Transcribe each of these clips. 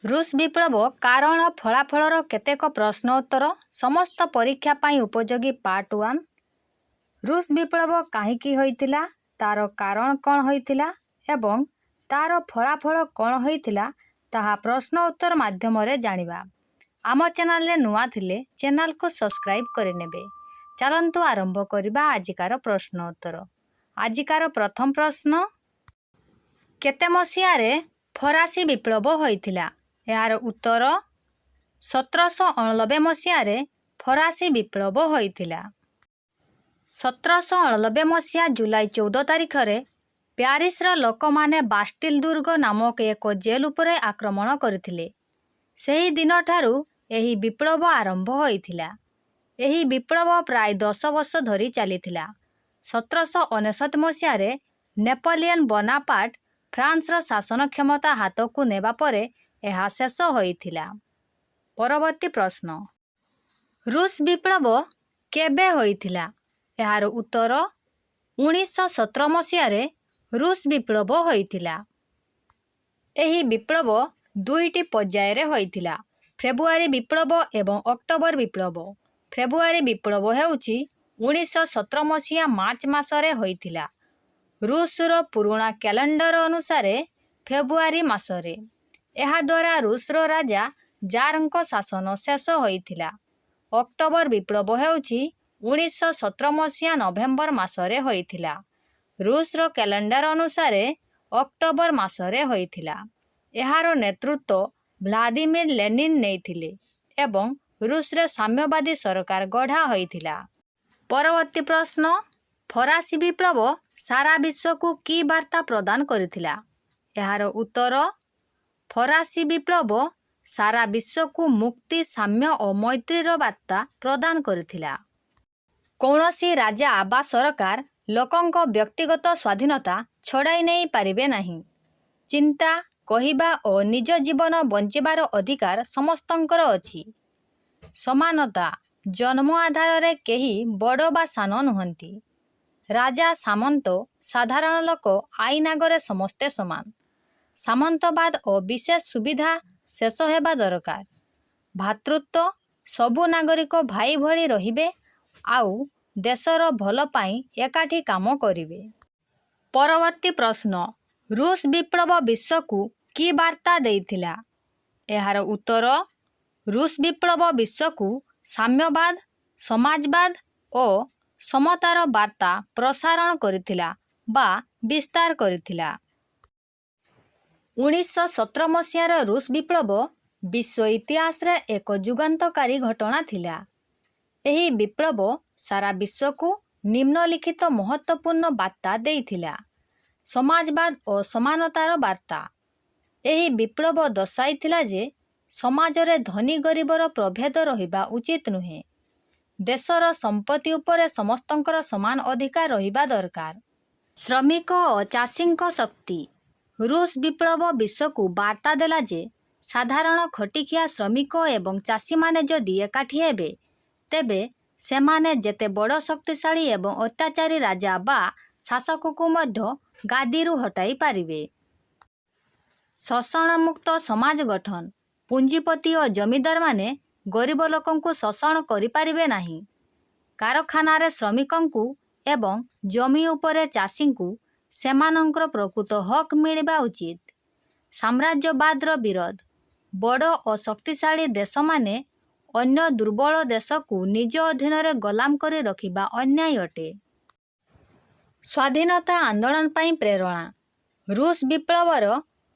रूष विप्लव कारण फलाफल केतेक प्रश्न उत्तर समस्त परीक्षा पाई उपयोगी पार्ट 1। रूष विप्लव कहीं होइतिला, तार कारण कौन होइतिला एवं तार फलाफल कौन होइतिला ताहा प्रश्न उत्तर माध्यम रे जानिबा। आम चैनल रे नुआ थिले चैनल को सब्सक्राइब करे नेबे। चलंतु आरंभ करिबा आजिकार प्रश्न उत्तर। आजिकार प्रथम प्रश्न, केते मसिया रे फरासी विप्लव होइतिला? यार उत्तर 1789 मसिया रे फरासी विप्लव होइतिला। 1789 मसिया जुलाई 14 तारिख रे प्यारिस रा लोक माने बास्टिल दुर्ग नामक एक जेल उपरे आक्रमण करथिले। सेही दिन ठारू एही विप्लव आरंभ होइतिला। एही विप्लव प्राय 10 वर्ष धरी चलीथिला। 1759 मसिया रे नेपोलियन बोनापार्ट फ्रांस रा शासन क्षमता हाथ को नेबा परे एहा शेष होइतिला। परवर्ती प्रश्न, रूष विप्लव केबे होइतिला? यार उत्तर 1917 मसिया रे रूष विप्लव होइतिला। एही विप्लव दुईटी पर्याय रे होइतिला, फेब्रुआरी विप्लव एवं अक्टोबर विप्लव। फेब्रुआरी विप्लव हेउची 1917 मसिया मार्च मासरे होइतिला। रूसर पुराणा कैलेंडर अनुसार फेब्रुआरी मासरे। एहा द्वारा रूसर राजा जारଙ୍କ शासन शेष होइतिला। अक्टोबर विप्लव हेउची 1917 मसिया नवेम्बर मासरे होइतिला। रूसर कैलेंडर अनुसार अक्टोबर मासरे होइतिला। एहार नेतृत्व व्लादिमीर लेनिन नेइथिले एवं रूस रे साम्यवादी सरकार गढ़ा होइतिला। परवर्ती प्रश्न, फरासी विप्लव सारा विश्व को की वार्ता प्रदान करिथिला? एहार उत्तर फरासी विप्लव सारा विश्व को मुक्ति, साम्य और मैत्रीर वार्ता प्रदान करिथिला। कौनसी राजा बा सरकार लोकंक व्यक्तिगत स्वाधीनता छड़ाई नहीं पारिबे नहीं। चिंता, कहिबा और निज जीवन बंचिबार अधिकार समस्तंकर अछि। समानता, जन्म आधार रे केही बड़ बा सान नुहंती। राजा, सामंत, साधारण लोक आईन आगरे समस्ते समान। सामंतवाद और विशेष सुविधा शेष हेबा दरकार। भातृत्व, सबु नागरिक भाई भली रहिबे आउ देशर भल पाई एकाठी काम करिवे। परवर्ती प्रश्न, रूष विप्लव विश्व को की वार्ता देइथिला? एहार उत्तर रूष विप्लव विश्व को साम्यवाद, समाजवाद और समतार वार्ता प्रसारण करिथिला बा विस्तार करिथिला। 1917 मसियार रूष विप्लव विश्व इतिहास रे एक जुगान्तकारी घटना थिला। एही विप्लव सारा विश्व को निम्नलिखित महत्वपूर्ण वार्ता देइथिला। समाजवाद और समानतार वार्ता। एही विप्लव दर्शाइथिला जे समाज रे धनी गरीबर प्रभेद रहिबा उचित नुहे। देशर संपत्ति उपरे समस्तंकर समान अधिकार रहिबा दरकार। श्रमिक और चाषींक शक्ति। रूष विप्लव विश्व को वार्ता देला जे साधारण खटिखिया श्रमिक एवं चाषी माने जदि एकाठी हेबे तेबे सेमाने जेते बड़ शक्तिशाली एवं अत्याचारी राजा बा शासक को मध्य गादीरू हटाई पारिबे। शोषण मुक्त समाज गठन। पुंजीपति और जमीदार माने गरीब लोकन को शोषण करि पारिबे नाही। कारखाना रे श्रमिकन को एवं जमी उपरे चाषी को सेमानंकर प्रकृत हक मिलिबा उचित। साम्राज्यवादर विरोध। बड़ और शक्तिशाली देश माने अन्य दुर्बल देश को निज अधीन रे गुलाम करी रखिबा अन्याय अटे। स्वाधीनता आंदोलन पाई प्रेरणा। रूष विप्लवर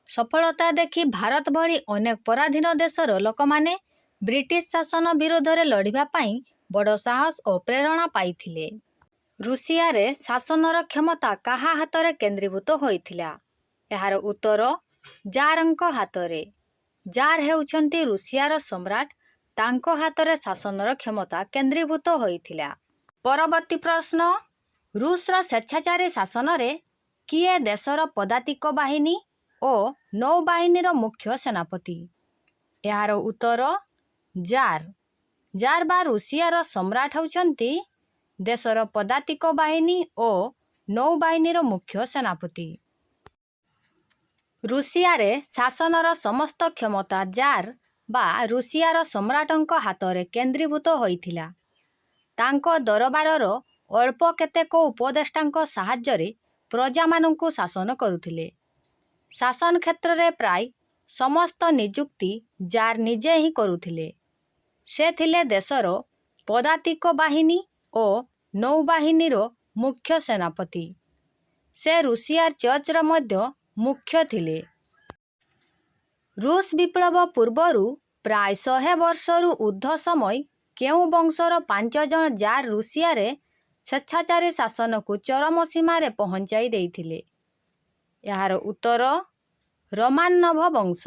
सफलता देखि भारत भली अनेक पराधीन देशर लोक माने ब्रिटिश शासन विरोध रे लड़िबा पाई बड़ साहस और प्रेरणा पाइथिले। रूसिया रे शासनर क्षमता काहा हाथ रे केंद्रीभूत होइथिला? एहार उत्तर जारଙ୍କ हाथरे। जार हेउछंती रूसियार सम्राट, तांको हाथरे शासनर क्षमता केंद्रीभूत होइथिला। परवर्ती प्रश्न, रूसर स्वेच्छाचारी शासन रे किए देशर पदातिक बाहिनी और नौबाहिनीर मुख्य सेनापति? एहार उत्तर जार। जार बा रूसियार सम्राट हेउछंती देशर पदातिक बाहिनी और नौबाहिनीर मुख्य सेनापति। ରୁଷିଆରେ ଶାସନର ସମସ୍ତ କ୍ଷମତା ଜାର୍ ବା ରୁଷିଆର ସମ୍ରାଟଙ୍କ ହାତରେ କେନ୍ଦ୍ରୀଭୂତ ହୋଇଥିଲା। ତାଙ୍କ ଦରବାରର ଅଳ୍ପ କେତେକ ଉପଦେଷ୍ଟାଙ୍କ ସାହାଯ୍ୟରେ ପ୍ରଜାମାନଙ୍କୁ ଶାସନ କରୁଥିଲେ। ଶାସନ କ୍ଷେତ୍ରରେ ପ୍ରାୟ ସମସ୍ତ ନିଯୁକ୍ତି ଜାର୍ ନିଜେ ହିଁ କରୁଥିଲେ। ସେ ଥିଲେ ଦେଶର ପଦାତିକ ବାହିନୀ ଓ ନୌବାହିନୀର ମୁଖ୍ୟ ସେନାପତି। ସେ ରୁଷିଆ ଚର୍ଚ୍ଚର ମଧ୍ୟ ମୁଖ୍ୟ ଥିଲେ। ରୁଷ ବିପ୍ଳବ ପୂର୍ବରୁ ପ୍ରାୟ 100 ବର୍ଷରୁ ଉର୍ଦ୍ଧ୍ୱ ସମୟ କେଉଁ ବଂଶର 5 ଜଣ ଜାର୍ ରୁଷିଆରେ ସ୍ୱେଚ୍ଛାଚାରୀ ଶାସନକୁ ଚରମ ସୀମାରେ ପହଞ୍ଚାଇ ଦେଇଥିଲେ? ଏହାର ଉତ୍ତର ରୋମାନୋଭ ବଂଶ।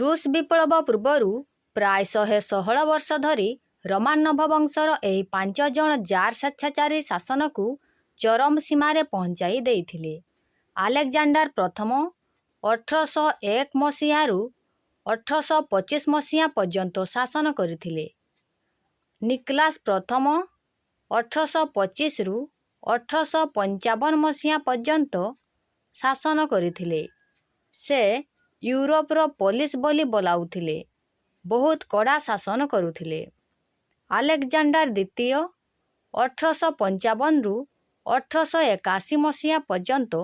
ରୁଷ ବିପ୍ଳବ ପୂର୍ବରୁ ପ୍ରାୟ 116 ବର୍ଷ ଧରି ରୋମାନୋଭ ବଂଶର ଏହି 5 ଜଣ ଜାର୍ ସ୍ୱେଚ୍ଛାଚାରୀ ଶାସନକୁ ଚରମ ସୀମାରେ ପହଞ୍ଚାଇ ଦେଇଥିଲେ। ଆଲେକଜାଣ୍ଡାର ପ୍ରଥମ 1801 ମସିହାରୁ 1825 ମସିହା ପର୍ଯ୍ୟନ୍ତ ଶାସନ କରିଥିଲେ। ନିକୋଲାସ୍ ପ୍ରଥମ 1825ରୁ 1855 ମସିହା ପର୍ଯ୍ୟନ୍ତ ଶାସନ କରିଥିଲେ। ସେ ୟୁରୋପର ପୋଲିସ ବୋଲି ବୋଲାଉଥିଲେ। ବହୁତ କଡ଼ା ଶାସନ କରୁଥିଲେ। ଆଲେକଜାଣ୍ଡାର ଦ୍ୱିତୀୟ 1855ରୁ 1881 ମସିହା ପର୍ଯ୍ୟନ୍ତ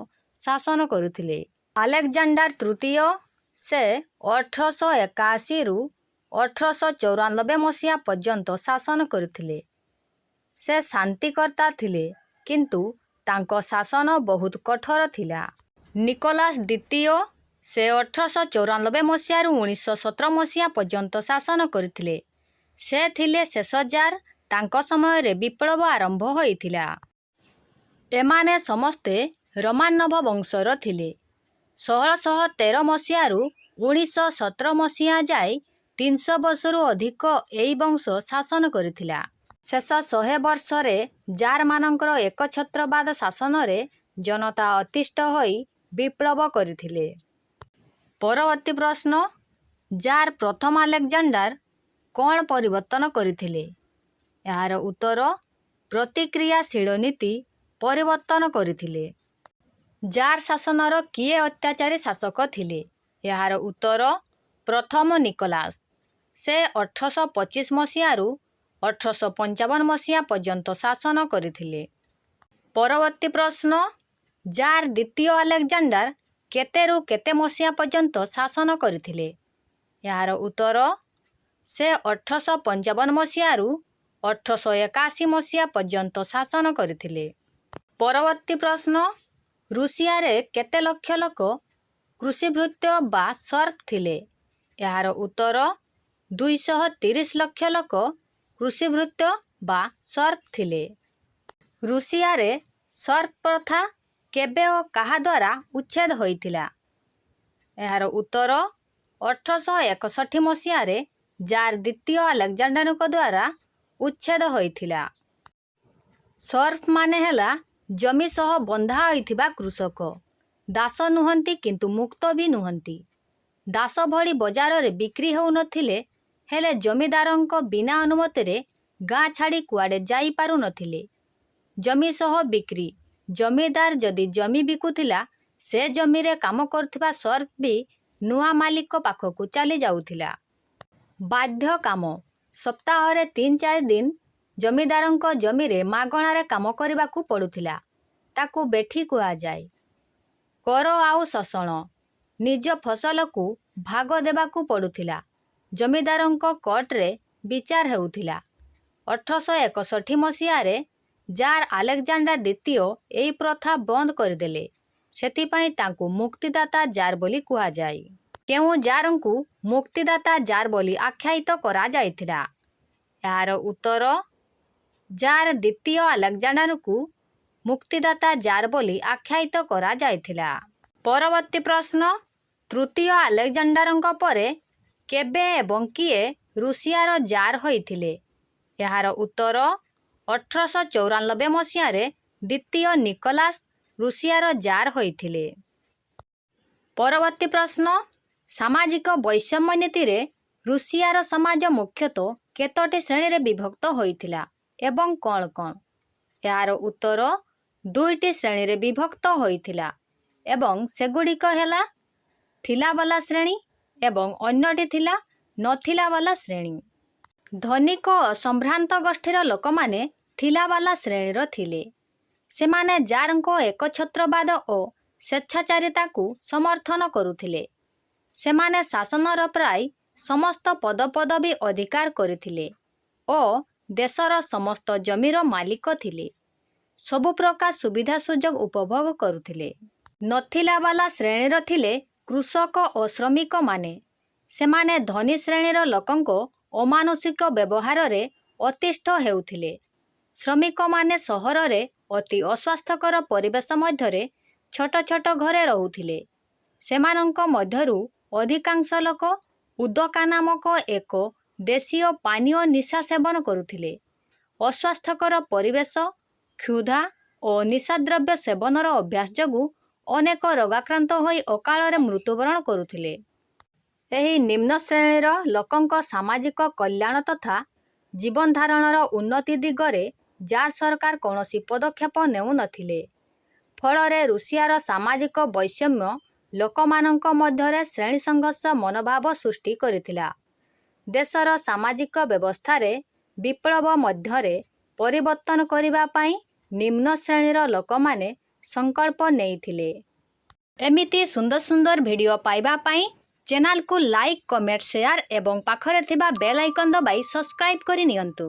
ଶାସନ କରୁଥିଲେ। ଆଲେକଜାଣ୍ଡାର ତୃତୀୟ ସେ 1881ରୁ 1894 ମସିହା ପର୍ଯ୍ୟନ୍ତ ଶାସନ କରିଥିଲେ। ସେ ଶାନ୍ତିକର୍ତ୍ତା ଥିଲେ, କିନ୍ତୁ ତାଙ୍କ ଶାସନ ବହୁତ କଠୋର ଥିଲା। ନିକୋଲାସ୍ ଦ୍ୱିତୀୟ ସେ 1894 ମସିହାରୁ 1917 ମସିହା ପର୍ଯ୍ୟନ୍ତ ଶାସନ କରିଥିଲେ। ସେ ଥିଲେ ଶେଷ ଜାର୍। ତାଙ୍କ ସମୟରେ ବିପ୍ଳବ ଆରମ୍ଭ ହୋଇଥିଲା। ଏମାନେ ସମସ୍ତେ ରୋମାନୋଭ ବଂଶର ଥିଲେ। 1613 ମସିହାରୁ 1917 ମସିହା ଯାଏ 300 ବର୍ଷରୁ ଅଧିକ ଏହି ବଂଶ ଶାସନ କରିଥିଲା। ଶେଷ 100 ବର୍ଷରେ ଜାର୍ମାନଙ୍କର ଏକଛତ୍ରବାଦ ଶାସନରେ ଜନତା ଅତିଷ୍ଠ ହୋଇ ବିପ୍ଳବ କରିଥିଲେ। ପରବର୍ତ୍ତୀ ପ୍ରଶ୍ନ, ଜାର୍ ପ୍ରଥମ ଆଲେକଜାଣ୍ଡାର କ'ଣ ପରିବର୍ତ୍ତନ କରିଥିଲେ? ଏହାର ଉତ୍ତର ପ୍ରତିକ୍ରିୟାଶୀଳ ନୀତି ପରିବର୍ତ୍ତନ କରିଥିଲେ। ଜାର୍ ଶାସନର କିଏ ଅତ୍ୟାଚାରୀ ଶାସକ ଥିଲେ? ଏହାର ଉତ୍ତର ପ୍ରଥମ ନିକୋଲାସ୍। ସେ 1825 ମସିହାରୁ 1855 ମସିହା ପର୍ଯ୍ୟନ୍ତ ଶାସନ କରିଥିଲେ। ପରବର୍ତ୍ତୀ ପ୍ରଶ୍ନ, ଜାର୍ ଦ୍ୱିତୀୟ ଆଲେକଜାଣ୍ଡାର କେତେରୁ କେତେ ମସିହା ପର୍ଯ୍ୟନ୍ତ ଶାସନ କରିଥିଲେ? ଏହାର ଉତ୍ତର ସେ 1855 ମସିହାରୁ 1881 ମସିହା ପର୍ଯ୍ୟନ୍ତ ଶାସନ କରିଥିଲେ। ପରବର୍ତ୍ତୀ ପ୍ରଶ୍ନ, ରୁଷିଆରେ କେତେ ଲକ୍ଷ ଲୋକ କୃଷିଭୃତ୍ୟ ବା ସର୍ପ ଥିଲେ? ଏହାର ଉତ୍ତର 230 ଲକ୍ଷ ଲୋକ କୃଷିଭୃତ୍ୟ ବା ସର୍ପ ଥିଲେ। ରୁଷିଆରେ ସର୍ପ ପ୍ରଥା କେବେ ଓ କାହା ଦ୍ୱାରା ଉଚ୍ଛେଦ ହୋଇଥିଲା? ଏହାର ଉତ୍ତର 1861 ମସିହାରେ ଜାର୍ ଦ୍ୱିତୀୟ ଆଲେକଜାଣ୍ଡାରଙ୍କ ଦ୍ୱାରା ଉଚ୍ଛେଦ ହୋଇଥିଲା। ସର୍ପ ମାନେ ହେଲା ଜମି ସହ ବନ୍ଧା ହୋଇଥିବା କୃଷକ। ଦାସ ନୁହନ୍ତି, କିନ୍ତୁ ମୁକ୍ତ ବି ନୁହନ୍ତି। ଦାସ ଭଳି ବଜାରରେ ବିକ୍ରି ହେଉନଥିଲେ, ହେଲେ ଜମିଦାରଙ୍କ ବିନା ଅନୁମତିରେ ଗାଁ ଛାଡ଼ି କୁଆଡ଼େ ଯାଇପାରୁନଥିଲେ। ଜମି ସହ ବିକ୍ରି। ଜମିଦାର ଯଦି ଜମି ବିକୁଥିଲା, ସେ ଜମିରେ କାମ କରୁଥିବା ସର୍ପ ବି ନୂଆ ମାଲିକ ପାଖକୁ ଚାଲି ଯାଉଥିଲା। ବାଧ୍ୟ କାମ। ସପ୍ତାହରେ 3-4 ଦିନ ଜମିଦାରଙ୍କ ଜମିରେ ମାଗଣାରେ କାମ କରିବାକୁ ପଡ଼ୁଥିଲା। ତାକୁ ବେଠି କୁହାଯାଏ। କର ଆଉ ଶୋଷଣ। ନିଜ ଫସଲକୁ ଭାଗ ଦେବାକୁ ପଡ଼ୁଥିଲା। ଜମିଦାରଙ୍କ କୋର୍ଟରେ ବିଚାର ହେଉଥିଲା। 1861 ମସିହାରେ ଜାର୍ ଆଲେକଜାଣ୍ଡାର ଦ୍ୱିତୀୟ ଏହି ପ୍ରଥା ବନ୍ଦ କରିଦେଲେ। ସେଥିପାଇଁ ତାଙ୍କୁ ମୁକ୍ତିଦାତା ଜାର୍ ବୋଲି କୁହାଯାଏ। କେଉଁ ଜାର୍ଙ୍କୁ ମୁକ୍ତିଦାତା ଜାର୍ ବୋଲି ଆଖ୍ୟାୟିତ କରାଯାଇଥିଲା? ଏହାର ଉତ୍ତର ଜାର୍ ଦ୍ୱିତୀୟ ଆଲେକଜାଣ୍ଡାରଙ୍କୁ ମୁକ୍ତିଦାତା ଜାର୍ ବୋଲି ଆଖ୍ୟାୟିତ କରାଯାଇଥିଲା। ପରବର୍ତ୍ତୀ ପ୍ରଶ୍ନ, ତୃତୀୟ ଆଲେକଜାଣ୍ଡାରଙ୍କ ପରେ କେବେ ଏବଂ କିଏ ରୁଷିଆର ଜାର୍ ହୋଇଥିଲେ? ଏହାର ଉତ୍ତର 1894 ମସିହାରେ ଦ୍ୱିତୀୟ ନିକୋଲାସ୍ ରୁଷିଆର ଜାର୍ ହୋଇଥିଲେ। ପରବର୍ତ୍ତୀ ପ୍ରଶ୍ନ, ସାମାଜିକ ବୈଷମ୍ୟ ନୀତିରେ ରୁଷିଆର ସମାଜ ମୁଖ୍ୟତଃ କେତୋଟି ଶ୍ରେଣୀରେ ବିଭକ୍ତ ହୋଇଥିଲା ଏବଂ କ'ଣ କ'ଣ? ଏହାର ଉତ୍ତର 2ଟି ଶ୍ରେଣୀରେ ବିଭକ୍ତ ହୋଇଥିଲା ଏବଂ ସେଗୁଡ଼ିକ ହେଲା ଥିଲାବାଲା ଶ୍ରେଣୀ ଏବଂ ଅନ୍ୟଟି ଥିଲା ନଥିଲାବାଲା ଶ୍ରେଣୀ। ଧନିକ ଓ ସମ୍ଭ୍ରାନ୍ତ ଗୋଷ୍ଠୀର ଲୋକମାନେ ଥିଲାବାଲା ଶ୍ରେଣୀର ଥିଲେ। ସେମାନେ ଜାରଙ୍କ ଏକଛତ୍ରବାଦ ଓ ସ୍ୱେଚ୍ଛାଚାରିତାକୁ ସମର୍ଥନ କରୁଥିଲେ। ସେମାନେ ଶାସନର ପ୍ରାୟ ସମସ୍ତ ପଦପଦବୀ ଅଧିକାର କରିଥିଲେ ଓ ଦେଶର ସମସ୍ତ ଜମିର ମାଲିକ ଥିଲେ। ସବୁ ପ୍ରକାର ସୁବିଧା ସୁଯୋଗ ଉପଭୋଗ କରୁଥିଲେ। ନଥିଲାବାଲା ଶ୍ରେଣୀର ଥିଲେ କୃଷକ ଓ ଶ୍ରମିକମାନେ। ସେମାନେ ଧନୀ ଶ୍ରେଣୀର ଲୋକଙ୍କ ଅମାନୁଷିକ ବ୍ୟବହାରରେ ଅତିଷ୍ଠ ହେଉଥିଲେ। ଶ୍ରମିକମାନେ ସହରରେ ଅତି ଅସ୍ୱାସ୍ଥ୍ୟକର ପରିବେଶ ମଧ୍ୟରେ ଛୋଟ ଛୋଟ ଘରେ ରହୁଥିଲେ। ସେମାନଙ୍କ ମଧ୍ୟରୁ ଅଧିକାଂଶ ଲୋକ ଉଦକା ନାମକ ଏକ ଦେଶୀୟ ପାନୀୟ ନିଶା ସେବନ କରୁଥିଲେ। ଅସ୍ୱାସ୍ଥ୍ୟକର ପରିବେଶ, କ୍ଷୁଧା ଓ ନିଶାଦ୍ରବ୍ୟ ସେବନର ଅଭ୍ୟାସ ଯୋଗୁଁ ଅନେକ ରୋଗାକ୍ରାନ୍ତ ହୋଇ ଅକାଳରେ ମୃତ୍ୟୁବରଣ କରୁଥିଲେ। ଏହି ନିମ୍ନ ଶ୍ରେଣୀର ଲୋକଙ୍କ ସାମାଜିକ କଲ୍ୟାଣ ତଥା ଜୀବନଧାରଣର ଉନ୍ନତି ଦିଗରେ ଜାର୍ ସରକାର କୌଣସି ପଦକ୍ଷେପ ନେଉନଥିଲେ। ଫଳରେ ରୁଷିଆର ସାମାଜିକ ବୈଷମ୍ୟ ଲୋକମାନଙ୍କ ମଧ୍ୟରେ ଶ୍ରେଣୀ ସଂଘର୍ଷ ମନୋଭାବ ସୃଷ୍ଟି କରିଥିଲା। ଦେଶର ସାମାଜିକ ବ୍ୟବସ୍ଥାରେ ବିପ୍ଳବ ମଧ୍ୟରେ ପରିବର୍ତ୍ତନ କରିବା ପାଇଁ ନିମ୍ନ ଶ୍ରେଣୀର ଲୋକମାନେ ସଂକଳ୍ପ ନେଇଥିଲେ। ଏମିତି ସୁନ୍ଦର ସୁନ୍ଦର ଭିଡ଼ିଓ ପାଇବା ପାଇଁ ଚ୍ୟାନେଲକୁ ଲାଇକ୍, କମେଣ୍ଟ, ସେୟାର ଏବଂ ପାଖରେ ଥିବା ବେଲ୍ ଆଇକନ୍ ଦବାଇ ସବସ୍କ୍ରାଇବ୍ କରି ନିଅନ୍ତୁ।